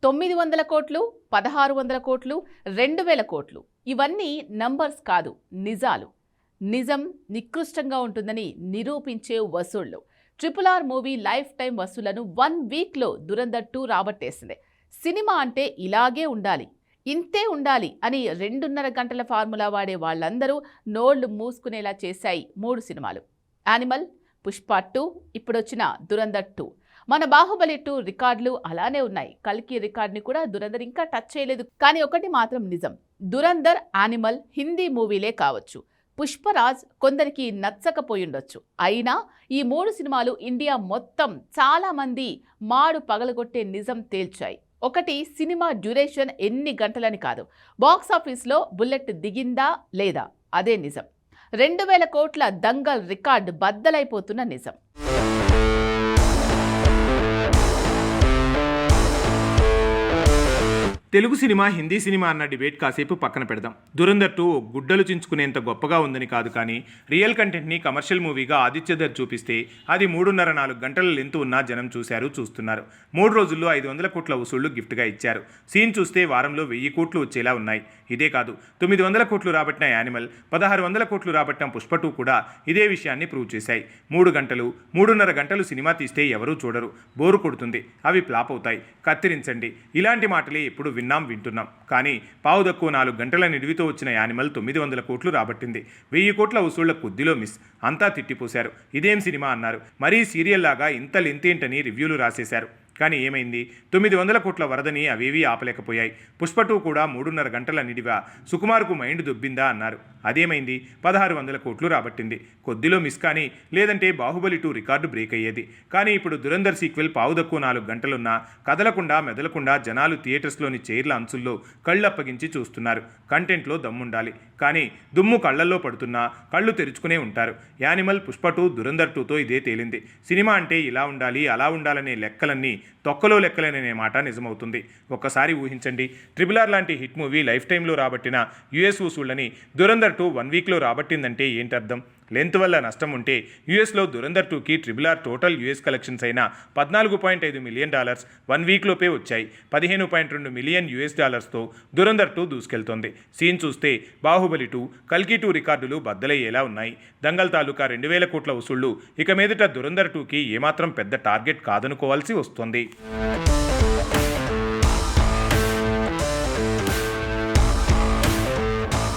900 కోట్లు, 1600 కోట్లు, 2000 కోట్లు ఇవన్నీ నంబర్స్ కాదు, నిజాలు. నిజం నికృష్టంగా ఉంటుందని నిరూపించే వసూళ్లు. RRR మూవీ లైఫ్ టైం వసూళ్లను 1 వీక్లో దురంధర్ 2 రాబట్టేసింది. సినిమా అంటే ఇలాగే ఉండాలి, ఇంతే ఉండాలి అని 2.5 గంటల ఫార్ములా వాడే వాళ్ళందరూ నోళ్లు మూసుకునేలా చేశాయి 3 సినిమాలు. యానిమల్, పుష్ప 2, ఇప్పుడొచ్చిన దురంధర్ 2. మన బాహుబలి 2 రికార్డులు అలానే ఉన్నాయి. కల్కి రికార్డ్ని కూడా దురంధర్ ఇంకా టచ్ చేయలేదు. కానీ ఒకటి మాత్రం నిజం, దురంధర్, యానిమల్ హిందీ మూవీలే కావచ్చు, పుష్పరాజ్ కొందరికి నచ్చకపోయిండొచ్చు. అయినా ఈ 3 సినిమాలు ఇండియా మొత్తం చాలా మంది మాడు పగలగొట్టే నిజం తేల్చాయి. ఒకటి, సినిమా డ్యూరేషన్ ఎన్ని గంటలని కాదు, బాక్సాఫీస్లో బుల్లెట్ దిగిందా లేదా అదే నిజం. 2000 కోట్ల దంగల్ రికార్డు బద్దలైపోతున్న నిజం. తెలుగు సినిమా, హిందీ సినిమా అన్న డిబేట్ కాసేపు పక్కన పెడదాం. దురంధర్ 2 గుడ్డలు చించుకునేంత గొప్పగా ఉందని కాదు, కానీ రియల్ కంటెంట్ని కమర్షియల్ మూవీగా ఆదిత్యధర్ చూపిస్తే అది 3.5-4 గంటల లెంత్ ఉన్నా జనం చూస్తున్నారు. 3 రోజుల్లో 500 కోట్ల వసూళ్లు గిఫ్ట్గా ఇచ్చారు. సీన్ చూస్తే వారంలో 1000 కోట్లు వచ్చేలా ఉన్నాయి. ఇదే కాదు, 900 కోట్లు రాబట్టిన యానిమల్, 1600 కోట్లు రాబట్టిన పుష్ప 2 కూడా ఇదే విషయాన్ని ప్రూవ్ చేశాయి. 3 గంటలు, 3.5 గంటలు సినిమా తీస్తే ఎవరూ చూడరు, బోరు కొడుతుంది, అవి ఫ్లాప్ అవుతాయి, కత్తిరించండి, ఇలాంటి మాటలే ఎప్పుడు వింటున్నాం. కానీ పావు తక్కువ 4 గంటల నిడివితో వచ్చిన యానిమల్ 900 కోట్లు రాబట్టింది. 1000 కోట్ల వసూళ్ల కొద్దిలో మిస్. అంతా తిట్టిపోశారు, ఇదేం సినిమా అన్నారు. మరీ సీరియల్ లాగా ఇంత లెంతేంటని రివ్యూలు రాసేశారు. కానీ ఏమైంది? 900 కోట్ల వరదని అవేవీ ఆపలేకపోయాయి. పుష్ప 2 కూడా 3.5 గంటల నిడివా, సుకుమార్కు మైండ్ దొబ్బిందా అన్నారు. అదేమైంది? 1600 కోట్లు రాబట్టింది. కొద్దిలో మిస్, కానీ లేదంటే బాహుబలి 2 రికార్డు బ్రేక్ అయ్యేది. కానీ ఇప్పుడు దురంధర్ సీక్వెల్ పావు తక్కువ 4 గంటలున్నా కదలకుండా మెదలకుండా జనాలు థియేటర్స్లోని చైర్ల అంచుల్లో కళ్ళప్పగించి చూస్తున్నారు. కంటెంట్లో దమ్ముండాలి, కానీ దుమ్ము కళ్లల్లో పడుతున్నా కళ్ళు తెరుచుకునే ఉంటారు. యానిమల్, పుష్ప 2, దురంధర్ 2తో ఇదే తేలింది. సినిమా అంటే ఇలా ఉండాలి, అలా ఉండాలనే లెక్కలన్నీ తొక్కలో లెక్కలేననే మాట నిజమవుతుంది. ఒక్కసారి ఊహించండి, RRR లాంటి హిట్ మూవీ లైఫ్ టైంలో రాబట్టిన US వసూళ్లని దురంధర్ 2 1 వీక్లో రాబట్టిందంటే ఏంటర్థం? లెంత్ వల్ల నష్టం ఉంటే యూఎస్లో దురంధర్ 2కి RRR టోటల్ US కలెక్షన్స్ అయిన $14.5 మిలియన్ 1 వీక్లోపే వచ్చాయి. $15.2 మిలియన్ తో దురంధర్ 2 దూసుకెళ్తోంది. సీన్ చూస్తే బాహుబలి 2, కల్కి 2 రికార్డులు బద్దలయ్యేలా ఉన్నాయి. దంగల్ తాలూకా 2000 కోట్ల వసూళ్లు ఇక మీదట దురంధర్ 2కి ఏమాత్రం పెద్ద టార్గెట్ కాదనుకోవాల్సి వస్తుంది.